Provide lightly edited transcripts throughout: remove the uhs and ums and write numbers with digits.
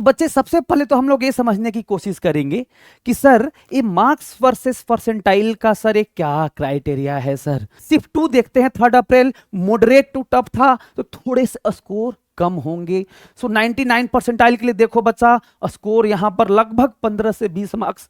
बच्चे सबसे पहले तो हम लोग ये समझने की कोशिश करेंगे कि सर ये मार्क्स वर्सेस परसेंटाइल का सर एक क्या क्राइटेरिया है। सर सिर्फ 2 देखते हैं, 3 अप्रैल मॉडरेट टू टफ था तो थोड़े से स्कोर कम होंगे। सो 99 परसेंटाइल के लिए देखो बच्चा, स्कोर यहां पर लगभग 15 से 20 मार्क्स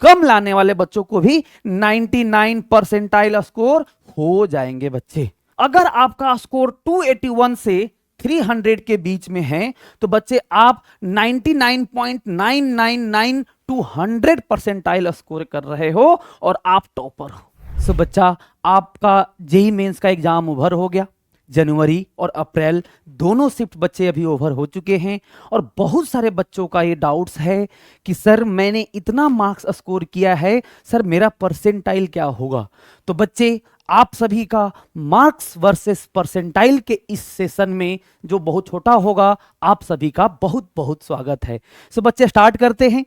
कम लाने वाले बच्चों को भी 99 परसेंटाइल स्कोर हो जाएंगे बच्चे। अगर आपका स्कोर 281 से 300 के बीच में है तो बच्चे आप 99.999 टू 100 परसेंटाइल स्कोर कर रहे हो और आप टॉपर हो। सो बच्चा आपका जेईई मेंस का एग्जाम ओवर हो गया। जनवरी और अप्रैल दोनों शिफ्ट बच्चे अभी ओवर हो चुके हैं और बहुत सारे बच्चों का ये डाउट्स है कि सर मैंने इतना मार्क्स स्कोर किया है, सर मेरा परसेंटाइल क्या होगा। तो बच्चे आप सभी का मार्क्स वर्सेस परसेंटाइल के इस सेशन में जो बहुत छोटा होगा, आप सभी का बहुत बहुत स्वागत है। सो बच्चे स्टार्ट करते हैं।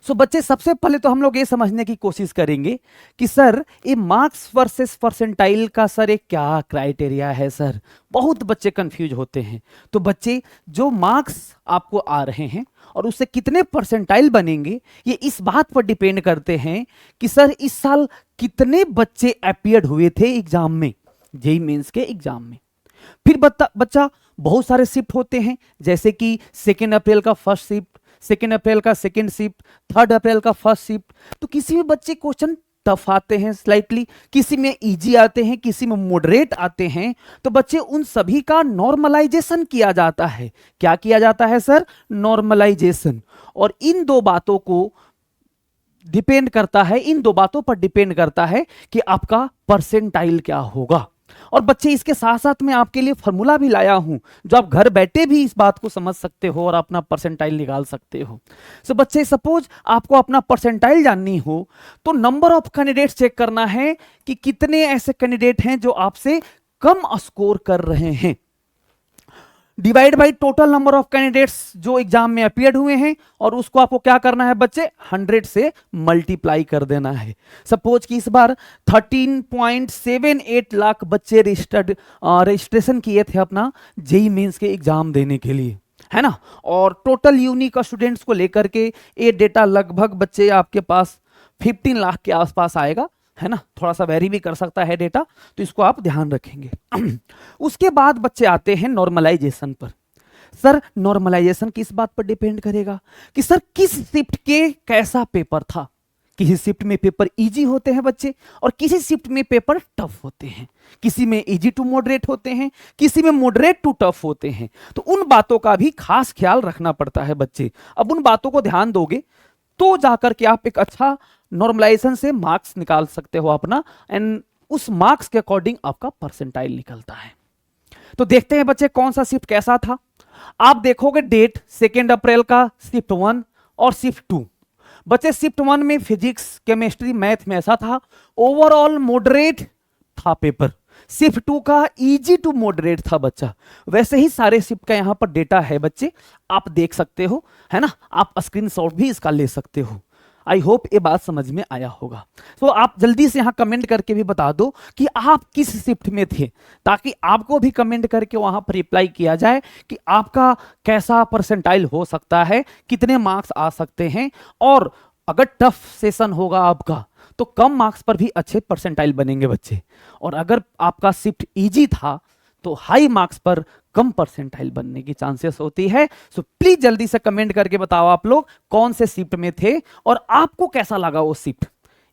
सो बच्चे सबसे पहले तो हम लोग ये समझने की कोशिश करेंगे कि सर ये मार्क्स वर्सेस परसेंटाइल का सर एक क्या क्राइटेरिया है। सर बहुत बच्चे कंफ्यूज होते हैं। तो बच्चे जो मार्क्स आपको आ रहे हैं और उससे कितने परसेंटाइल बनेंगे ये इस बात पर डिपेंड करते हैं कि सर इस साल कितने बच्चे अपीयर्ड हुए थे एग्जाम में, जेईई मेंस के एग्जाम में। फिर बच्चा बहुत सारे शिफ्ट होते हैं, जैसे कि 2 अप्रैल का फर्स्ट शिफ्ट, 2 अप्रैल का सेकेंड शिफ्ट, 3 अप्रैल का फर्स्ट शिफ्ट। तो किसी भी बच्चे क्वेश्चन टफ आते हैं स्लाइटली, किसी में इजी आते हैं, किसी में मॉडरेट आते हैं। तो बच्चे उन सभी का नॉर्मलाइजेशन किया जाता है। क्या किया जाता है सर? नॉर्मलाइजेशन। और इन दो बातों को डिपेंड करता है, इन दो बातों पर डिपेंड करता है कि आपका परसेंटाइल क्या होगा। और बच्चे इसके साथ साथ मैं आपके लिए फॉर्मूला भी लाया हूं जो आप घर बैठे भी इस बात को समझ सकते हो और अपना परसेंटाइल निकाल सकते हो। सो बच्चे सपोज आपको अपना परसेंटाइल जाननी हो तो नंबर ऑफ कैंडिडेट्स चेक करना है कि कितने ऐसे कैंडिडेट हैं जो आपसे कम स्कोर कर रहे हैं, divide by total number of candidates जो एग्जाम में अपीयर्ड हुए हैं और उसको आपको क्या करना है बच्चे? 100 से मल्टीप्लाई कर देना है। सपोज कि इस बार 13.78 लाख बच्चे रजिस्ट्रेशन किए थे अपना जेईई मेंस के एग्जाम देने के लिए, है ना। और टोटल यूनिक स्टूडेंट्स को लेकर के ये डेटा लगभग बच्चे आपके पास 15 लाख के आसपास आएगा, है ना। थोड़ा सा वेरी भी कर सकता है डेटा, तो इसको आप ध्यान रखेंगे। उसके बाद बच्चे आते हैं नॉर्मलाइजेशन पर। सर नॉर्मलाइजेशन किस बात पर डिपेंड करेगा कि सर किस शिफ्ट के कैसा पेपर था। किसी शिफ्ट में पेपर इजी होते हैं बच्चे और किसी शिफ्ट में पेपर टफ होते हैं, किसी में इजी टू मॉडरेट होते हैं, किसी में मॉडरेट टू टफ होते हैं। तो उन बातों का भी खास ख्याल रखना पड़ता है बच्चे। अब उन बातों को ध्यान दोगे तो जाकर के आप एक अच्छा नॉर्मलाइजेशन से मार्क्स निकाल सकते हो अपना, एंड उस मार्क्स के अकॉर्डिंग आपका परसेंटाइल निकलता है। तो देखते हैं बच्चे कौन सा शिफ्ट कैसा था। आप देखोगे डेट 2 अप्रैल का शिफ्ट 1 और शिफ्ट 2। बच्चे शिफ्ट 1 में फिजिक्स, केमिस्ट्री, मैथ में ऐसा था, ओवरऑल मॉडरेट था पेपर। शिफ्ट 2 का इजी टू मॉडरेट था बच्चा। वैसे ही सारे शिफ्ट का यहां पर डेटा है बच्चे, आप देख सकते हो, है ना। आप स्क्रीनशॉट भी इसका ले सकते हो। आई होप ये बात समझ में आया होगा। तो आप जल्दी से यहां कमेंट करके भी बता दो कि आप किस शिफ्ट में थे, ताकि आपको भी कमेंट करके वहां पर रिप्लाई किया जाए कि आपका कैसा परसेंटाइल हो सकता है, कितने मार्क्स आ सकते हैं। और अगर टफ सेशन होगा आपका तो कम मार्क्स पर भी अच्छे परसेंटाइल बनेंगे बच्चे, और अगर आपका शिफ्ट इजी था तो हाई मार्क्स पर कम परसेंटाइल बनने की चांसेस होती है। सो प्लीज जल्दी से कमेंट करके बताओ आप लोग कौन से शिफ्ट में थे और आपको कैसा लगा वो शिफ्ट,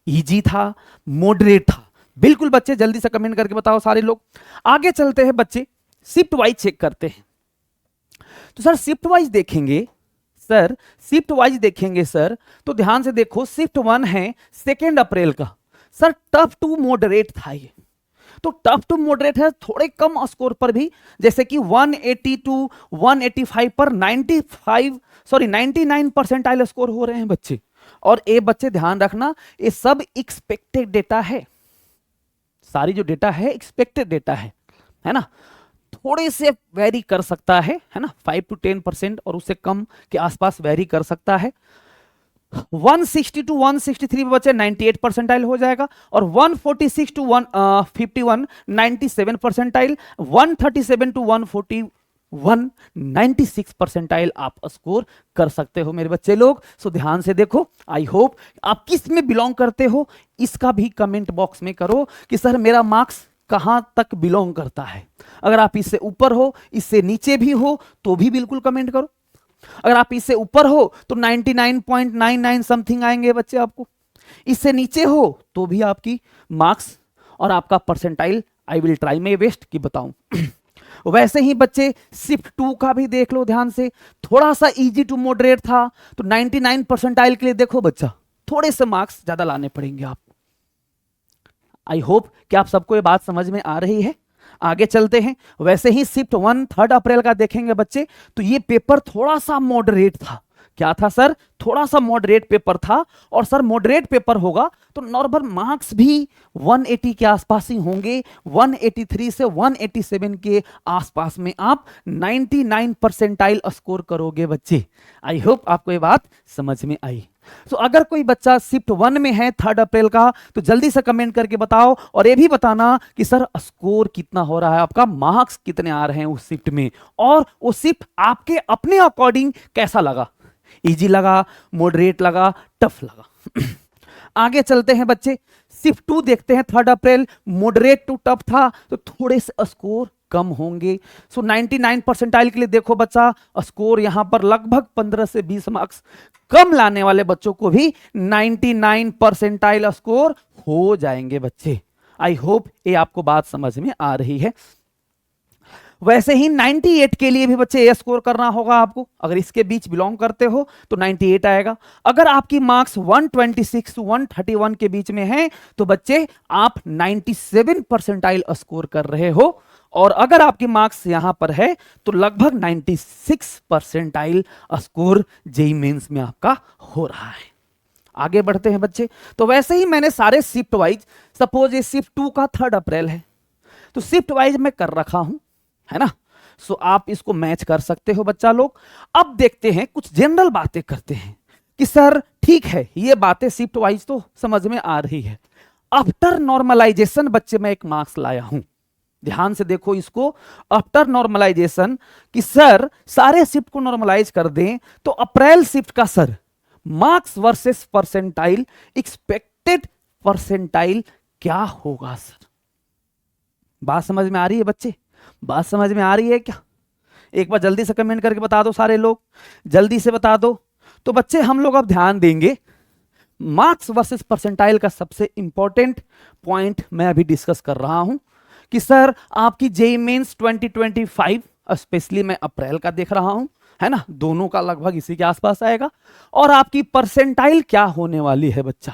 इजी था, मॉडरेट था। बिल्कुल बच्चे जल्दी से कमेंट करके बताओ सारे लोग। आगे चलते हैं बच्चे, शिफ्ट वाइज चेक करते हैं। तो सर शिफ्ट वाइज देखेंगे, सर शिफ्ट वाइज देखेंगे सर, तो ध्यान से देखो। शिफ्ट 1 है 2 अप्रैल का, सर टफ टू मॉडरेट था ये। तो टफ टू मॉडरेट है, थोड़े कम स्कोर पर भी, जैसे कि 180 टू 185 पर 99 परसेंटाइल स्कोर हो रहे हैं बच्चे। और ये बच्चे ध्यान रखना, ये सब एक्सपेक्टेड डेटा है, सारी जो डेटा है एक्सपेक्टेड डेटा है ना। थोड़े से वेरी कर सकता है ना, 5 to 10% और उससे कम के आसपास वेरी कर सकता है। 160 टू 163 में बच्चे 98 परसेंटाइल हो जाएगा, और 146 टू 151 97 परसेंटाइल, 137 टू 140 196 परसेंटाइल आप स्कोर कर सकते हो मेरे बच्चे लोग। सो ध्यान से देखो, आई होप आप किस में बिलोंग करते हो इसका भी कमेंट बॉक्स में करो कि सर मेरा मार्क्स कहां तक बिलोंग करता है। अगर आप इससे ऊपर हो, इससे नीचे भी हो तो भी बिल्कुल कमेंट करो। अगर आप इससे ऊपर हो तो 99.99 समथिंग आएंगे बच्चे आपको, इससे नीचे हो तो भी आपकी मार्क्स और आपका percentile I will try my best कि बताऊं। वैसे ही बच्चे शिफ्ट 2 का भी देख लो ध्यान से, थोड़ा सा इजी टू मॉडरेट था, तो 99 परसेंटाइल के लिए देखो बच्चा थोड़े से मार्क्स ज्यादा लाने पड़ेंगे आपको। आई होप कि आप सबको ये बात समझ में आ रही है। आगे चलते हैं। वैसे ही शिफ्ट 1 3 अप्रैल का देखेंगे बच्चे, तो ये पेपर थोड़ा सा मॉडरेट था। क्या था सर? थोड़ा सा मॉडरेट पेपर था। और सर मॉडरेट पेपर होगा तो नॉर्मल मार्क्स भी 180 के आसपास ही होंगे, 183 से 187 के आसपास में आप 99 परसेंटाइल स्कोर करोगे बच्चे। आई होप आपको ये बात समझ में आई। तो अगर कोई बच्चा शिफ्ट 1 में है 3 अप्रैल का, तो जल्दी से कमेंट करके बताओ, और ये भी बताना कि सर स्कोर कितना हो रहा है आपका, मार्क्स कितने आ रहे हैं उस शिफ्ट में, और वो शिफ्ट आपके अपने अकॉर्डिंग कैसा लगा, इजी लगा, मॉडरेट लगा, टफ लगा। आगे चलते हैं बच्चे, शिफ्ट 2 देखते हैं 3 अप्रैल, मॉडरेट टू टफ था तो थोड़े से स्कोर कम होंगे। सो 99 परसेंटाइल के लिए देखो बच्चा स्कोर यहां पर लगभग 15 से 20 मार्क्स कम लाने वाले बच्चों को भी 99 परसेंटाइल स्कोर हो जाएंगे बच्चे। आई होप ये आपको बात समझ में आ रही है। वैसे ही 98 के लिए भी बच्चे ए स्कोर करना होगा आपको। अगर इसके बीच बिलोंग करते हो तो 98 आएगा। अगर आपकी मार्क्स 126 टू 131 के बीच में है तो बच्चे आप 97 परसेंटाइल स्कोर कर रहे हो। और अगर आपकी मार्क्स यहां पर है तो लगभग 96 परसेंटाइल स्कोर जेईई मेंस में आपका हो रहा है। आगे बढ़ते हैं बच्चे। तो वैसे ही मैंने सारे शिफ्ट वाइज, सपोज ये शिफ्ट 2 का 3 अप्रैल है तो शिफ्ट वाइज मैं कर रखा हूं, है ना। सो आप इसको मैच कर सकते हो बच्चा लोग। अब देखते हैं, कुछ जनरल बातें करते हैं कि सर ठीक है ये बातें शिफ्ट वाइज तो समझ में आ रही है। आफ्टर नॉर्मलाइजेशन बच्चे मैं एक मार्क्स लाया हूं, ध्यान से देखो इसको। आफ्टर नॉर्मलाइजेशन कि सर सारे शिफ्ट को नॉर्मलाइज कर दें तो अप्रैल शिफ्ट का sir marks versus percentile, expected percentile क्या होगा सर? बात समझ में आ रही है बच्चे? बात समझ में आ रही है क्या? एक बार जल्दी से कमेंट करके बता दो सारे लोग, जल्दी से बता दो। तो बच्चे हम लोग अब ध्यान देंगे मार्क्स वर्सेस परसेंटाइल का सबसे इंपॉर्टेंट पॉइंट मैं अभी डिस्कस कर रहा हूं कि सर आपकी जेईई मेंस 2025, स्पेशली मैं अप्रैल का देख रहा हूं, है ना, दोनों का लगभग इसी के आसपास आएगा। और आपकी परसेंटाइल क्या होने वाली है बच्चा,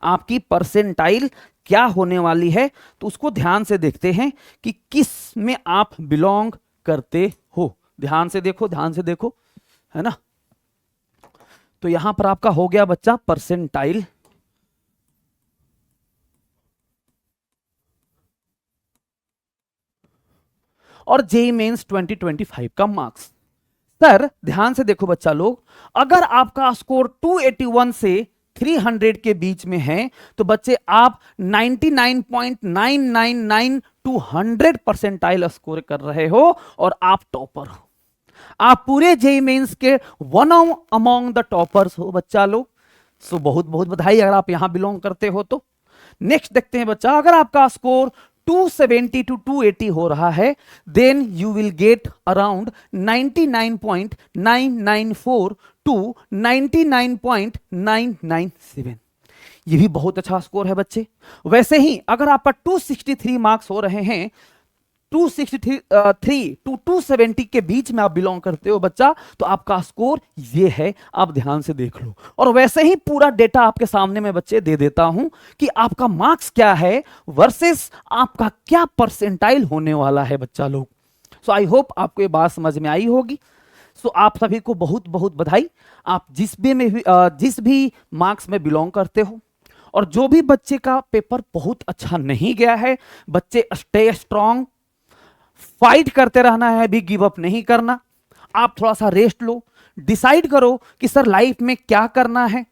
आपकी परसेंटाइल क्या होने वाली है, तो उसको ध्यान से देखते हैं कि किस में आप बिलोंग करते हो। ध्यान से देखो, ध्यान से देखो, है ना। तो यहां पर आपका हो गया बच्चा परसेंटाइल, और जेईई मेंस 2025 का मार्क्स। सर ध्यान से देखो बच्चा लोग, अगर आपका स्कोर 281 से 300 के बीच में है तो बच्चे आप 99.999 टू 100 परसेंटाइल स्कोर कर रहे हो और आप टॉपर हो। आप पूरे जेईई मेंस के वन अमॉन्ग द टॉपर्स हो बच्चा लोग। सो बहुत बहुत बधाई अगर आप यहां बिलोंग करते हो तो। नेक्स्ट देखते हैं बच्चा, अगर आपका स्कोर 270 टू 280 हो रहा है then you will get around 99.994 to 99.997। ये भी बहुत अच्छा स्कोर है बच्चे। वैसे ही अगर आपका 263 मार्क्स हो रहे हैं, 263 टू 270 के बीच में आप बिलोंग करते हो बच्चा, तो आपका स्कोर ये है, आप ध्यान से देख लो। और वैसे ही पूरा डेटा आपके सामने में बच्चे दे देता हूं कि आपका मार्क्स क्या है वर्सेस आपका क्या परसेंटाइल होने वाला है बच्चा लोग। सो आई होप आपको ये बात समझ में आई होगी। सो आप सभी को बहुत बहुत बधाई। आप जिस भी मार्क्स में बिलोंग करते हो, और जो भी बच्चे का पेपर बहुत अच्छा नहीं गया है, बच्चे स्टे स्ट्रांग, फाइट करते रहना है, अभी गिव अप नहीं करना। आप थोड़ा सा रेस्ट लो, डिसाइड करो कि सर लाइफ में क्या करना है।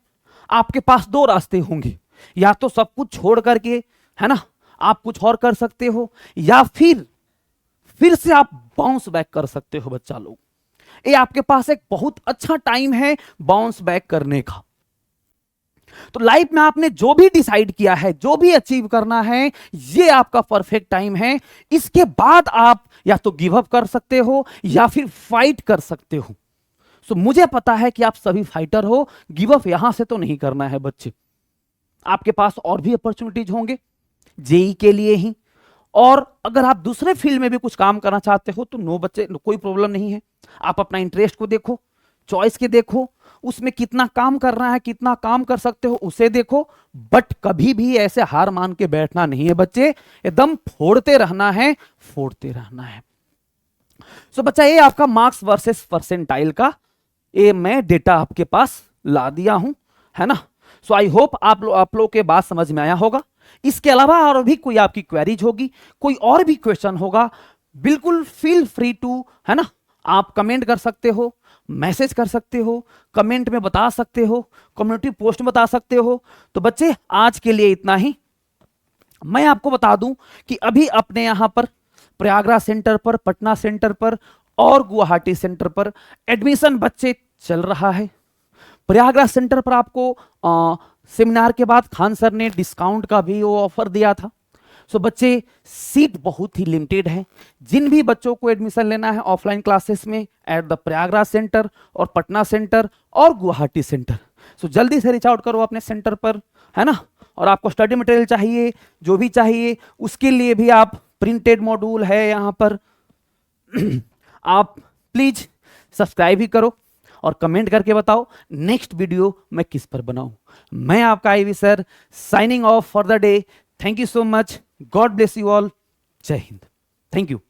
आपके पास दो रास्ते होंगे, या तो सब कुछ छोड़ करके, है ना, आप कुछ और कर सकते हो, या फिर से आप बाउंस बैक कर सकते हो बच्चा लोग। ये आपके पास एक बहुत अच्छा टाइम है बाउंस बैक करने का। तो लाइफ में आपने जो भी डिसाइड किया है, जो भी अचीव करना है, ये आपका परफेक्ट टाइम है। इसके बाद आप या तो गिव अप कर सकते हो या फिर फाइट कर सकते हो। सो मुझे पता है कि आप सभी फाइटर हो, गिव अप यहां से तो नहीं करना है बच्चे। आपके पास और भी अपॉर्चुनिटीज होंगे जेई के लिए ही, और अगर आप दूसरे फील्ड में भी कुछ काम करना चाहते हो तो नो बच्चे, कोई प्रॉब्लम नहीं है। आप अपना इंटरेस्ट को देखो, चॉइस के देखो, उसमें कितना काम करना है, कितना काम कर सकते हो उसे देखो, बट कभी भी ऐसे हार मान के बैठना नहीं है बच्चे, एकदम फोड़ते रहना है, फोड़ते रहना है। सो बच्चा ये आपका मार्क्स वर्सेस परसेंटाइल का ये मैं डेटा आपके पास ला दिया हूं, है ना। सो आई होप आप लोग के बात समझ में आया होगा। इसके अलावा और भी कोई आपकी क्वेरीज होगी, कोई और भी क्वेश्चन होगा, बिल्कुल फील फ्री टू, है ना, आप कमेंट कर सकते हो, मैसेज कर सकते हो, कमेंट में बता सकते हो, कम्युनिटी पोस्ट में बता सकते हो। तो बच्चे आज के लिए इतना ही। मैं आपको बता दूं कि अभी अपने यहां पर प्रयागराज सेंटर पर, पटना सेंटर पर और गुवाहाटी सेंटर पर एडमिशन बच्चे चल रहा है। प्रयागराज सेंटर पर आपको सेमिनार के बाद खान सर ने डिस्काउंट का भी वो ऑफर दिया था। सो बच्चे सीट बहुत ही लिमिटेड है। जिन भी बच्चों को एडमिशन लेना है ऑफलाइन क्लासेस में एट द प्रयागराज सेंटर और पटना सेंटर और गुवाहाटी सेंटर, सो जल्दी से रीच आउट करो अपने सेंटर पर, है ना। और आपको स्टडी मटेरियल चाहिए, जो भी चाहिए उसके लिए भी आप प्रिंटेड मॉड्यूल है यहाँ पर आप प्लीज सब्सक्राइब ही करो और कमेंट करके बताओ नेक्स्ट वीडियो मैं किस पर बनाऊं। मैं आपका IV sir signing off for the day. Thank you so much, God bless you all, जय हिंद, थैंक यू।